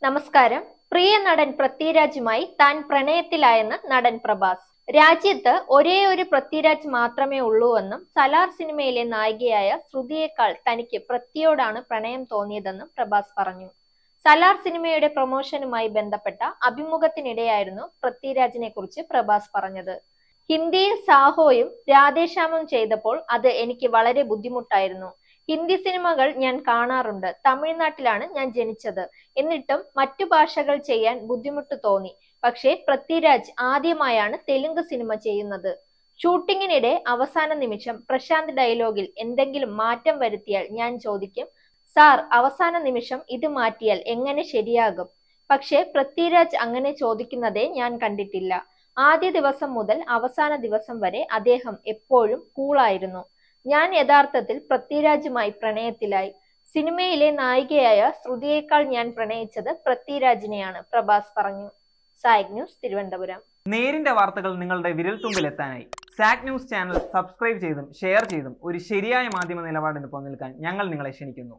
നമസ്കാരം. പ്രിയ നടൻ പൃഥ്വിരാജുമായി താൻ പ്രണയത്തിലായെന്ന് നടൻ പ്രഭാസ്. രാജ്യത്ത് ഒരേ ഒരു പൃഥ്വിരാജ് മാത്രമേ ഉള്ളൂവെന്നും സലാർ സിനിമയിലെ നായികയായ ശ്രുതിയേക്കാൾ തനിക്ക് പൃഥ്വിയോടാണ് പ്രണയം തോന്നിയതെന്നും പ്രഭാസ് പറഞ്ഞു. സലാർ സിനിമയുടെ പ്രൊമോഷനുമായി ബന്ധപ്പെട്ട അഭിമുഖത്തിനിടെയായിരുന്നു പൃഥ്വിരാജിനെ കുറിച്ച് പ്രഭാസ് പറഞ്ഞത്. ഹിന്ദിയിൽ സാഹോയും രാധേശ്യാമും ചെയ്തപ്പോൾ അത് എനിക്ക് വളരെ ബുദ്ധിമുട്ടായിരുന്നു. ഹിന്ദി സിനിമകൾ ഞാൻ കാണാറുണ്ട്. തമിഴ്നാട്ടിലാണ് ഞാൻ ജനിച്ചത്. എന്നിട്ടും മറ്റു ഭാഷകൾ ചെയ്യാൻ ബുദ്ധിമുട്ട് തോന്നി. പക്ഷേ പൃഥ്വിരാജ് ആദ്യമായാണ് തെലുങ്ക് സിനിമ ചെയ്യുന്നത്. ഷൂട്ടിങ്ങിനിടെ അവസാന നിമിഷം പ്രശാന്ത് ഡയലോഗിൽ എന്തെങ്കിലും മാറ്റം വരുത്തിയാൽ ഞാൻ ചോദിക്കും, സാർ അവസാന നിമിഷം ഇത് മാറ്റിയാൽ എങ്ങനെ ശരിയാകും? പക്ഷേ പൃഥ്വിരാജ് അങ്ങനെ ചോദിക്കുന്നതേ ഞാൻ കണ്ടിട്ടില്ല. ആദ്യ ദിവസം മുതൽ അവസാന ദിവസം വരെ അദ്ദേഹം എപ്പോഴും കൂളായിരുന്നു. ഞാൻ യഥാർത്ഥത്തിൽ പൃഥ്വിരാജുമായി പ്രണയത്തിലായി. സിനിമയിലെ നായികയായ ശ്രുതിയേക്കാൾ ഞാൻ പ്രണയിച്ചത് പൃഥ്വിരാജിനെയാണ്, പ്രഭാസ് പറഞ്ഞു. Zag news, Thiruvananthapuram. നേരിന്റെ വാർത്തകൾ നിങ്ങളുടെ വിരൽത്തുമ്പിലെത്താനായി സാഗ് ന്യൂസ് ചാനൽ സബ്സ്ക്രൈബ് ചെയ്തും ഷെയർ ചെയ്തും ഒരു ശരിയായ മാധ്യമ നിലപാടിന് പോകാൻ ഞങ്ങൾ നിങ്ങളെ ക്ഷണിക്കുന്നു.